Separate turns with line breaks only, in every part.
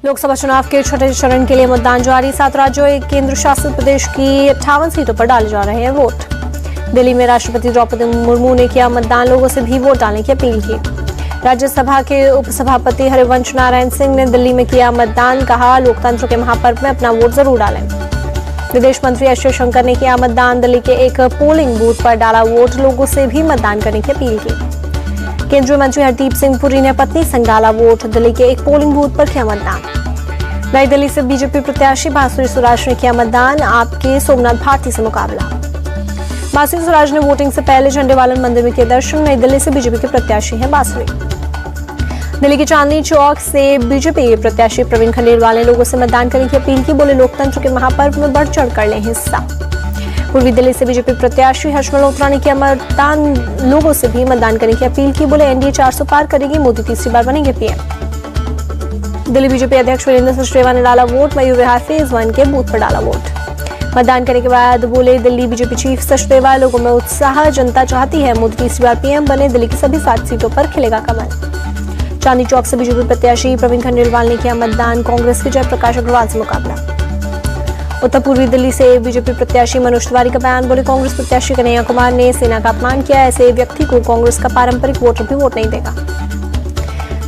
लोकसभा चुनाव के छठे चरण के लिए मतदान जारी। 7 राज्यों और केंद्र शासित प्रदेश की 58 सीटों पर डाले जा रहे हैं वोट। दिल्ली में राष्ट्रपति द्रौपदी मुर्मू ने किया मतदान, लोगों से भी वोट डालने की अपील की। राज्यसभा के उपसभापति हरिवंश नारायण सिंह ने दिल्ली में किया मतदान, कहा लोकतंत्र के महापर्व में अपना वोट जरूर डालें। विदेश मंत्री एस जयशंकर ने किया मतदान, दिल्ली के एक पोलिंग बूथ पर डाला वोट, लोगों से भी मतदान करने की अपील की। केंद्रीय मंत्री हरदीप सिंह पुरी ने पत्नी संग डाला वोट, दिल्ली के एक पोलिंग बूथ पर किया मतदान। नई दिल्ली से बीजेपी प्रत्याशी बांसुरी सुराज ने किया मतदान, आपके सोमनाथ भारती से मुकाबला। बांसुरी सुराज ने वोटिंग से पहले झंडेवालन मंदिर में किए दर्शन। नई दिल्ली से बीजेपी के प्रत्याशी हैं बांसुरी। दिल्ली के चांदनी चौक से बीजेपी प्रत्याशी प्रवीण खंडेलवाल ने लोगों से मतदान करने की अपील की, बोले लोकतंत्र के महापर्व में बढ़ चढ़ कर लें हिस्सा। पूर्वी दिल्ली से बीजेपी प्रत्याशी हर्ष मल्होत्रा ने किया मतदान, लोगों से भी मतदान करने की अपील की, बोले एनडीए 400 पार करेगी, मोदी तीसरी बार बनेंगे पीएम। दिल्ली बीजेपी अध्यक्ष वीरेंद्र सचदेवा ने डाला वोट, मयूर विहार फेज 1 के बूथ पर डाला वोट। मतदान करने के बाद बोले दिल्ली बीजेपी चीफ सचदेवा, लोगों में उत्साह, जनता चाहती है मोदी तीसरी बार पीएम बने, दिल्ली की सभी 7 सीटों पर खिलेगा कमल। चांदनी चौक से बीजेपी प्रत्याशी प्रवीण खंडेलवाल ने किया मतदान, कांग्रेस के जयप्रकाश अग्रवाल से मुकाबला। उत्तर पूर्वी दिल्ली से बीजेपी प्रत्याशी मनोज तिवारी का बयान, बोले कांग्रेस प्रत्याशी कन्हैया कुमार ने सेना का अपमान किया, ऐसे व्यक्ति को कांग्रेस का पारंपरिक वोटर भी वोट नहीं देगा।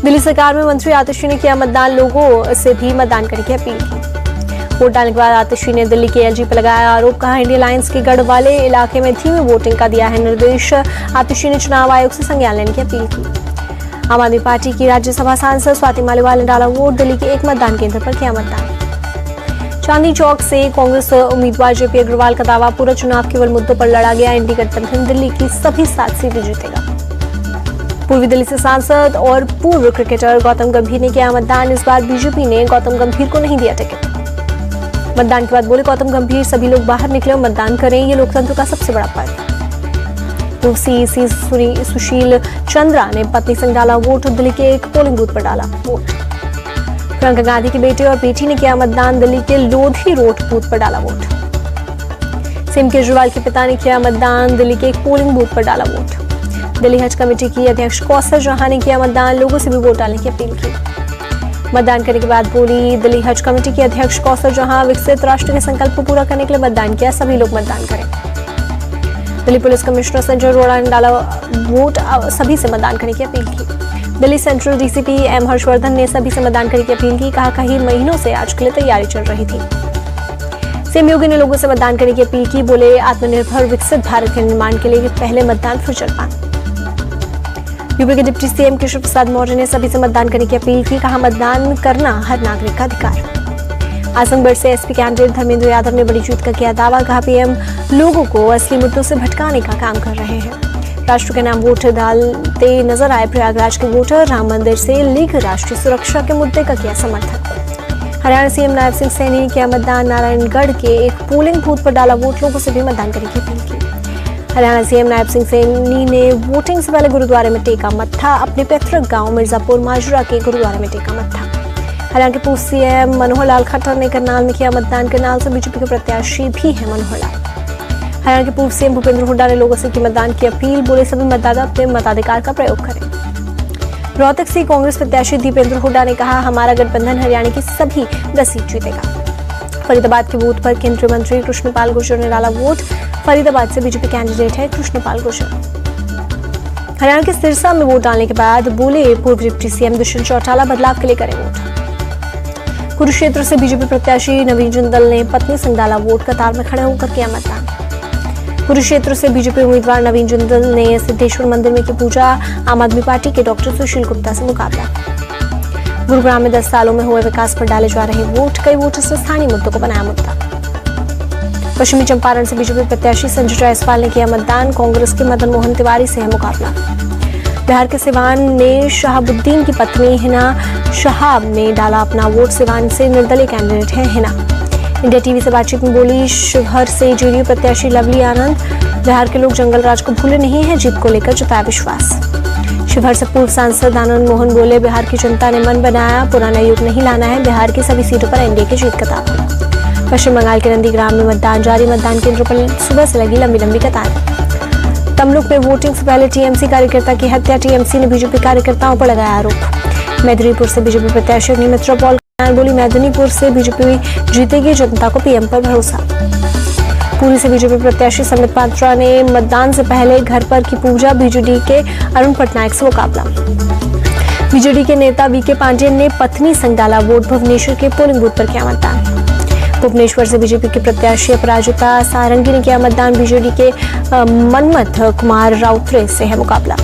दिल्ली सरकार में मंत्री आतिशी ने किया मतदान, लोगों से भी मतदान करने की अपील की। वोट डालने के बाद आतिशी ने दिल्ली के एलजी पर लगाया आरोप, कहा इंडिया लाइंस के गढ़ वाले इलाके में धीमी वोटिंग का दिया है निर्देश। आतिशी ने चुनाव आयोग से संज्ञान लेने की अपील की। आम आदमी पार्टी की राज्यसभा सांसद स्वाति मालीवाल ने डाला वोट, दिल्ली के एक मतदान केंद्र पर किया मतदान। चांदनी चौक से कांग्रेस उम्मीदवार जेपी अग्रवाल का दावा, पूरा चुनाव केवल मुद्दों पर लड़ा गया, एनडीए गठबंधन दिल्ली की सभी 7 सीटें जीतेगा। पूर्वी दिल्ली से सांसद और पूर्व क्रिकेटर गौतम गंभीर ने किया मतदान, इस बार बीजेपी ने गौतम गंभीर को नहीं दिया टिकट। मतदान के बाद बोले गौतम गंभीर, सभी लोग बाहर निकले और मतदान करें, ये लोकतंत्र का सबसे बड़ा पर्व। सीईसी सुशील चंद्रा ने पत्नी संग डाला वोट, दिल्ली के एक पोलिंग बूथ पर डाला वोट। प्रियंका गांधी के बेटे और बेटी ने किया मतदान, दिल्ली के लोधी रोड बूथ पर डाला वोट। सीएम केजरीवाल के पिता ने किया मतदान, दिल्ली के एक पोलिंग बूथ पर डाला वोट। दिल्ली हज कमेटी की अध्यक्ष कौसर जहां ने किया मतदान, लोगों से भी वोट डालने की अपील की। मतदान करने के बाद बोली दिल्ली हज कमेटी की अध्यक्ष कौसर जहां, विकसित राष्ट्र के संकल्प को पूरा करने के लिए मतदान किया, सभी लोग मतदान करें। दिल्ली पुलिस कमिश्नर संजय अरोड़ा ने डाला वोट, सभी से मतदान करने की अपील की। Delhi central DCP M Harshvardhan ने सभी से मतदान करने की अपील की, कहा कई महीनों से आज के लिए तैयारी चल रही थी। सीएम योगी ने लोगों से मतदान करने की अपील की, बोले आत्मनिर्भर विकसित भारत के निर्माण के लिए पहले मतदान फिर जलपान। यूपी के डिप्टी सीएम केशव प्रसाद मौर्य ने सभी से मतदान करने की अपील की, कहा मतदान करना हर नागरिक का अधिकार। आजमगढ़ से एसपी कैंडिडेट धर्मेंद्र यादव ने बड़ी जीत का किया दावा, कहा पीएम लोगों को असली मुद्दों से भटकाने का काम कर रहे हैं। राष्ट्र के नाम वोट डालते नजर आए प्रयागराज के वोटर, राम मंदिर से लेकर राष्ट्रीय सुरक्षा के मुद्दे का किया समर्थन। हरियाणा सीएम नायब सिंह सैनी ने किया मतदान, नारायणगढ़ के एक पोलिंग बूथ पर डाला वोट, लोगों से भी मतदान करने की अपील की। हरियाणा सीएम नायब सिंह सैनी ने वोटिंग से पहले गुरुद्वारे में टेका मत्था, अपने पैतृक गांव मिर्जापुर माजरा के गुरुद्वारे में टेका मत्था। हरियाणा के पूर्व सीएम मनोहर लाल खट्टर ने करनाल में किया मतदान, करनाल से बीजेपी के प्रत्याशी भी हैं मनोहर लाल। हरियाणा के पूर्व सीएम भूपेंद्र हुड्डा ने लोगों से की मतदान की अपील, बोले सभी मतदाता अपने मताधिकार का प्रयोग करें। रोहतक से कांग्रेस प्रत्याशी दीपेंद्र हुड्डा ने कहा हमारा गठबंधन हरियाणा की सभी 10 सीट जीतेगा। फरीदाबाद के बूथ पर केंद्रीय मंत्री कृष्णपाल गुर्जर ने डाला वोट, फरीदाबाद से बीजेपी कैंडिडेट है कृष्णपाल गुर्जर। हरियाणा के सिरसा में वोट डालने के बाद बोले पूर्व डिप्टी सीएम दुष्यंत चौटाला बदलाव के लिए करें वोट। कुरुक्षेत्र से बीजेपी प्रत्याशी नवीन जिंदल ने पत्नी संग डाला वोट, कतार में खड़े होकर किया मतदान। कुरुक्षेत्र से बीजेपी उम्मीदवार नवीन जिंदल ने सिद्धेश्वर मंदिर में की पूजा, आम आदमी पार्टी के डॉक्टर सुशील गुप्ता से मुकाबला। गुरुग्राम में 10 सालों में हुए विकास पर डाले जा रहे वोट, कई वोटर्स ने स्थानीय मुद्दों को बनाया मुद्दा। पश्चिमी चंपारण से बीजेपी प्रत्याशी संजय जायसवाल ने किया मतदान, कांग्रेस के मदन मोहन तिवारी से है मुकाबला। बिहार के सिवान ने शहाबुद्दीन की पत्नी हिना शहाब ने डाला अपना वोट, सिवान से निर्दलीय कैंडिडेट है हिना। इंडिया टीवी से बातचीत में बोली शिवहर से जेडीयू प्रत्याशी लवली आनंद, बिहार के लोग जंगल राज को भूले नहीं है, जीत को लेकर जताया विश्वास। शिवहर से पूर्व सांसद आनंद मोहन बोले बिहार की जनता ने मन बनाया, पुराना युग नहीं लाना है, बिहार की सभी सीटों पर एनडीए की जीत का दावा। पश्चिम बंगाल के नंदीग्राम में मतदान जारी, मतदान केंद्रों पर सुबह से लगी लंबी लंबी कतारें। तमलुक में वोटिंग से पहले टीएमसी कार्यकर्ता की हत्या, टीएमसी ने बीजेपी कार्यकर्ताओं पर लगाया आरोप। मेदिनीपुर से बीजेपी प्रत्याशी अग्निमित्रा पॉल बोली मेदिनीपुर से बीजेपी जीतेगी, जनता को पीएम पर भरोसा। पुरी से बीजेपी प्रत्याशी समित पात्रा ने मतदान से पहले घर पर की पूजा, बीजेडी के अरुण पटनायक से मुकाबला। बीजेडी के नेता वीके पांडेयन ने पत्नी संग डाला वोट, भुवनेश्वर के पोलिंग बूथ पर किया मतदान। भुवनेश्वर से बीजेपी के प्रत्याशी अपराजिता सारंगी ने किया मतदान, बीजेडी के मनमथ कुमार राउतरे से है मुकाबला।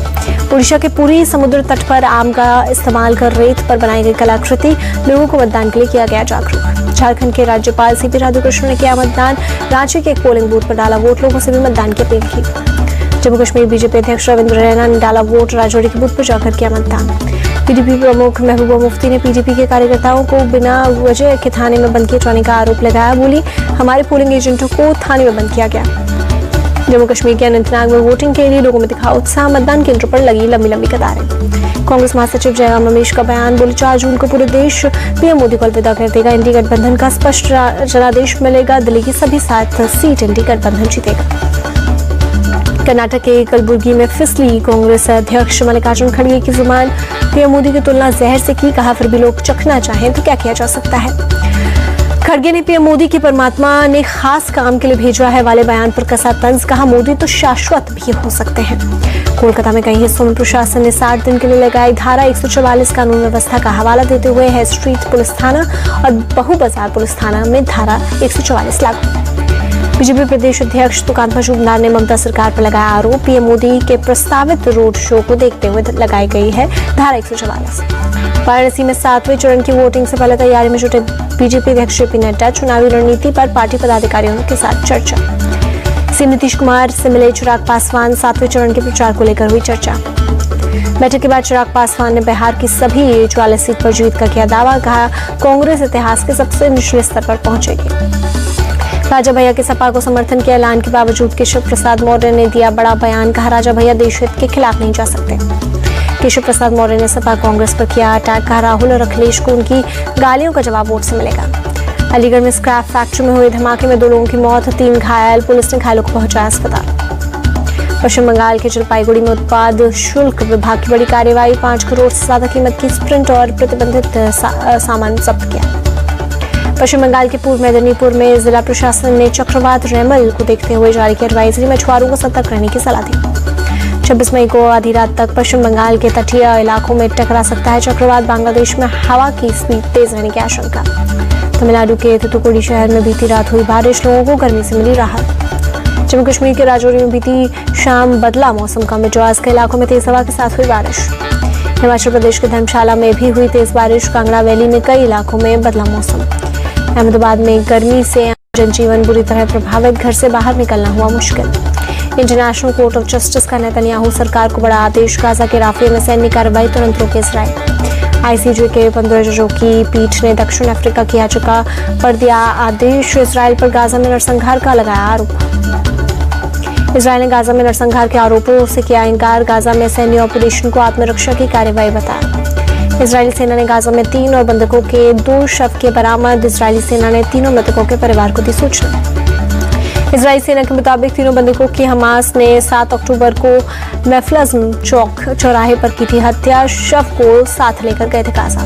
ओडिशा के पुरी समुद्र तट पर आम का इस्तेमाल कर रेत पर बनाई गई कलाकृति, लोगों को मतदान के लिए किया गया जागरूक। झारखंड के राज्यपाल सीपी राधाकृष्णन ने किया मतदान, रांची के एक पोलिंग बूथ पर डाला वोट, लोगों से भी मतदान की अपील की। जम्मू कश्मीर बीजेपी अध्यक्ष रविंद्र रैना ने डाला वोट, राजौरी के बूथ पर जाकर किया मतदान। पीडीपी प्रमुख महबूबा मुफ्ती ने पीडीपी के कार्यकर्ताओं को बिना वजह के थाने में बंद किए जाने का आरोप लगाया, बोली हमारे पोलिंग एजेंटों को थाने में बंद किया गया। जम्मू कश्मीर के अनंतनाग में वोटिंग के लिए लोगों में दिखा उत्साह, मतदान केंद्र पर लगी लंबी लंबी कतारें। कांग्रेस महासचिव जयराम रमेश का बयान, बोले 4 जून को पूरे देश पीएम मोदी को अलविदा कर देगा, इंडी गठबंधन का स्पष्ट जनादेश मिलेगा, दिल्ली की सभी 7 सीट इंडी गठबंधन जीतेगा। कर्नाटक के कलबुर्गी में फिसली कांग्रेस अध्यक्ष मल्लिकार्जुन खड़गे की जुबान, पीएम मोदी की तुलना जहर से की, कहा फिर भी लोग चखना चाहें तो क्या किया जा सकता है। खड़गे ने पीएम मोदी की परमात्मा ने खास काम के लिए भेजा है वाले बयान पर कसा तंज, कहा मोदी तो शाश्वत भी हो सकते हैं। कोलकाता में कई हिस्सों में प्रशासन ने 60 दिन के लिए लगाई धारा 144 कानून व्यवस्था का हवाला देते हुए है स्ट्रीट पुलिस थाना और बहु बाजार पुलिस थाना में धारा 144 लागू। बीजेपी प्रदेश अध्यक्ष तुकांत मजूमदार ने ममता सरकार पर लगाया आरोप, पीएम मोदी के प्रस्तावित रोड शो को देखते हुए लगाई गई है धारा 144। वाराणसी में 7वें चरण की वोटिंग से पहले तैयारी में जुटे बीजेपी अध्यक्ष जेपी नड्डा, चुनावी रणनीति पर पार्टी पदाधिकारियों के साथ चर्चा। सीएम नीतीश कुमार से मिले चिराग पासवान, 7वें चरण के प्रचार को लेकर हुई चर्चा। बैठक के बाद चिराग पासवान ने बिहार की सभी 44 सीट पर जीत का किया दावा, कहा कांग्रेस इतिहास के सबसे निचले स्तर पर पहुंचेगी। राजा भैया के सपा को समर्थन के ऐलान के बावजूद केशव प्रसाद मौर्य ने दिया बड़ा बयान, कहा राजा भैया देश हित के खिलाफ नहीं जा सकते। केशव प्रसाद मौर्य ने सपा कांग्रेस पर किया अटैक, कहा राहुल और अखिलेश को उनकी गालियों का जवाब वोट से मिलेगा। अलीगढ़ में स्क्रैप फैक्ट्री में हुए धमाके में 2 लोगों की मौत, 3 घायल, पुलिस ने घायलों को पहुंचाया अस्पताल। पश्चिम बंगाल के जलपाईगुड़ी में उत्पाद शुल्क विभाग की बड़ी कार्रवाई, 5 करोड़ से ज्यादा कीमत की स्प्रिंट और प्रतिबंधित सामान जब्त किया। पश्चिम बंगाल के पूर्व मेदिनीपुर में जिला प्रशासन ने चक्रवात रेमल को देखते हुए जारी की एडवाइजरी, मछुआरों को सतर्क रहने की सलाह दी। 26 मई को आधी रात तक पश्चिम बंगाल के तटीय इलाकों में टकरा सकता है चक्रवात, बांग्लादेश में हवा की स्पीड तेज रहने की आशंका। तमिलनाडु के तुतुकुड़ी शहर में बीती रात हुई बारिश, लोगों को गर्मी से मिली राहत। जम्मू कश्मीर के राजौरी में बीती शाम बदला मौसम का मिजाज, के इलाकों में तेज हवा के साथ हुई बारिश। हिमाचल प्रदेश के धर्मशाला में भी हुई तेज बारिश, कांगड़ा वैली में कई इलाकों में बदला मौसम। अहमदाबाद में गर्मी से जनजीवन बुरी तरह प्रभावित, घर से बाहर निकलना हुआ मुश्किल। इंटरनेशनल कोर्ट ऑफ जस्टिस का नेतन्याहू सरकार को बड़ा आदेश, गाजा के राफेल में सैन्य कार्रवाई तुरंत रोके इजराइल। आईसीजे के 15 जजों की पीठ ने दक्षिण अफ्रीका की याचिका पर दिया आदेश, इजराइल पर गाजा में नरसंहार का लगाया आरोप। इजराइल ने गाजा में नरसंहार के आरोपों से किया इनकार, गाजा में सैन्य ऑपरेशन को आत्मरक्षा की कार्रवाई बताया। इजरायली सेना ने गाजा में 3 और बंधकों के 2 शव के बरामद, इजरायली सेना ने तीनों मृतकों के परिवार को दी सूचना। इजरायली सेना के मुताबिक तीनों बंधकों की हमास ने 7 अक्टूबर को मेफ्लाज्म चौक चौराहे पर की थी हत्या, शव को साथ लेकर गए थे Gaza.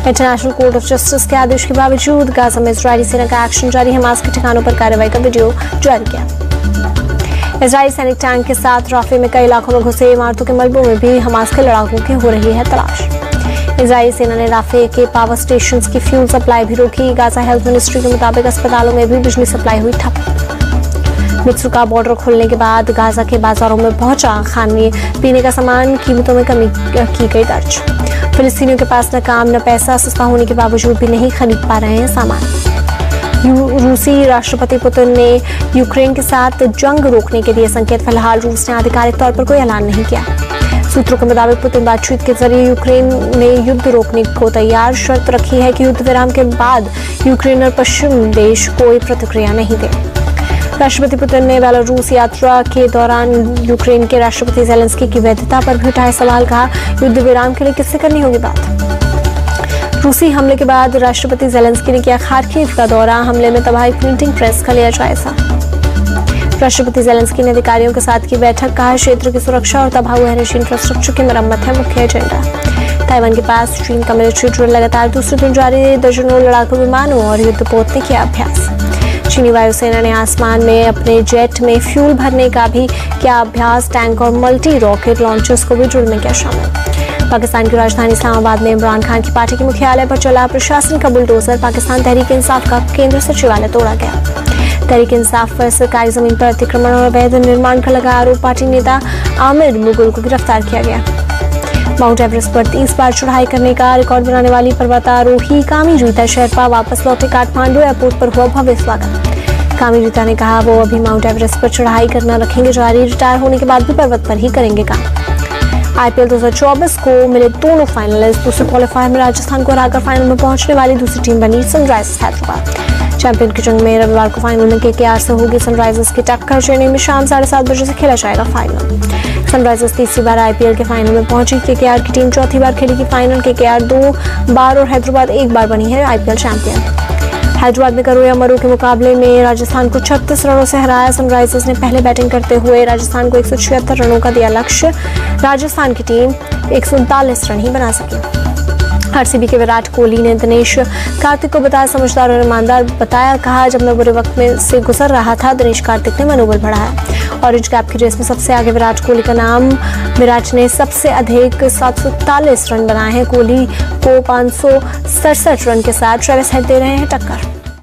International court of justice के आदेश के बावजूद गाजा में इजरायली सेना का एक्शन जारी, हमास के ठिकानों पर कार्रवाई का वीडियो जारी किया। इजरायली सैनिक टैंक के साथ राफे में कई इलाकों में घुसे, इमारतों के मलबों में भी हमास के लड़ाकों की हो रही है तलाश। इजरायली सेना ने राफे के पावर स्टेशंस की फ्यूल सप्लाई भी रोकी। गाजा हेल्थ मिनिस्ट्री के मुताबिक अस्पतालों में भी बिजली सप्लाई हुई ठप। मिस्र का बॉर्डर खुलने के बाद गाजा के बाजारों में पहुंचा खाने पीने का सामान, कीमतों में कमी की गई दर्ज। फिलिस्तीनियों के पास न काम न पैसा, सस्ता होने के बावजूद भी नहीं खरीद पा रहे हैं सामान। रूसी राष्ट्रपति पुतिन ने यूक्रेन के साथ जंग रोकने के लिए संकेत, फिलहाल रूस ने आधिकारिक तौर पर कोई ऐलान नहीं किया। सूत्रों के मुताबिक पुतिन बातचीत के जरिए यूक्रेन में युद्ध रोकने को तैयार, शर्त रखी है कि युद्ध विराम के बाद यूक्रेन और पश्चिम देश कोई प्रतिक्रिया नहीं दे। राष्ट्रपति पुतिन ने बेलारूस यात्रा के दौरान यूक्रेन के राष्ट्रपति जेलेंस्की की वैधता पर भी उठाए सवाल, कहा युद्ध विराम के लिए किससे करनी होगी बात। रूसी हमले के बाद राष्ट्रपति जेलेंस्की ने किया खार्किव का दौरा, हमले में तबाही प्रिंटिंग प्रेस का लिया जायजा। राष्ट्रपति जेलेंस्की ने अधिकारियों के साथ की बैठक, कहा क्षेत्र की सुरक्षा और तबाह हुए एनर्जी इंफ्रास्ट्रक्चर की मरम्मत है मुख्य एजेंडा। ताइवान के पास चीन का मिलिट्री ड्रिल लगातार दूसरे दिन जारी, दर्जनों लड़ाकू विमानों और युद्धपोत ने किया अभ्यास। चीनी वायुसेना ने आसमान में अपने जेट में फ्यूल भरने का भी किया अभ्यास, टैंक और मल्टी रॉकेट लॉन्चर्स को भी ड्रिल में किया शामिल। पाकिस्तान की राजधानी इस्लामाबाद में इमरान खान की पार्टी के मुख्यालय पर चला प्रशासन का बुलडोजर, पाकिस्तान तहरीक इंसाफ का केंद्र सचिवालय तोड़ा गया। तहरीक इंसाफ पर सरकारी जमीन पर अतिक्रमण और अवैध निर्माण का लगा आरोप, पार्टी नेता आमिर मुगल को गिरफ्तार किया गया। माउंट एवरेस्ट पर 30 बार चढ़ाई करने का रिकॉर्ड बनाने वाली पर्वतारोही कामी रीता शेरपा वापस लौटे, काठमांडू एयरपोर्ट पर हुआ भव्य स्वागत। कामी रीता ने कहा वो अभी माउंट एवरेस्ट पर चढ़ाई करना रखेंगे जारी, रिटायर होने के बाद भी पर्वत पर ही करेंगे काम। आईपीएल 2024 को मिले दोनों फाइनलिस्ट, दूसरे क्वालिफायर में राजस्थान को हराकर फाइनल में पहुंचने वाली दूसरी टीम बनी सनराइजर्स हैदराबाद। चैंपियन की जंग में रविवार को फाइनल में केकेआर से होगी सनराइजर्स की टक्कर। चेन्नई में शाम 7:30 बजे से खेला जाएगा फाइनल। सनराइजर्स तीसरी बार आईपीएल के फाइनल में पहुंची, केकेआर की टीम चौथी बार खेलेगी फाइनल। केकेआर 2 बार और हैदराबाद 1 बार बनी है आईपीएल चैंपियन। हैदराबाद में करो या मरो के मुकाबले में राजस्थान को 36 रनों से हराया। सनराइजर्स ने पहले बैटिंग करते हुए राजस्थान को 176 रनों का दिया लक्ष्य। राजस्थान की टीम 139 रन ही बना सकी। आरसीबी के विराट कोहली ने दिनेश कार्तिक को बताया समझदार और ईमानदार बताया, कहा जब मैं बुरे वक्त में से गुजर रहा था दिनेश कार्तिक ने मनोबल बढ़ाया। ऑरेंज कैप की रेस में सबसे आगे विराट कोहली का नाम, विराट ने सबसे अधिक 741 रन बनाए हैं। कोहली को 567 रन के साथ ट्रेविस हेड दे रहे हैं टक्कर।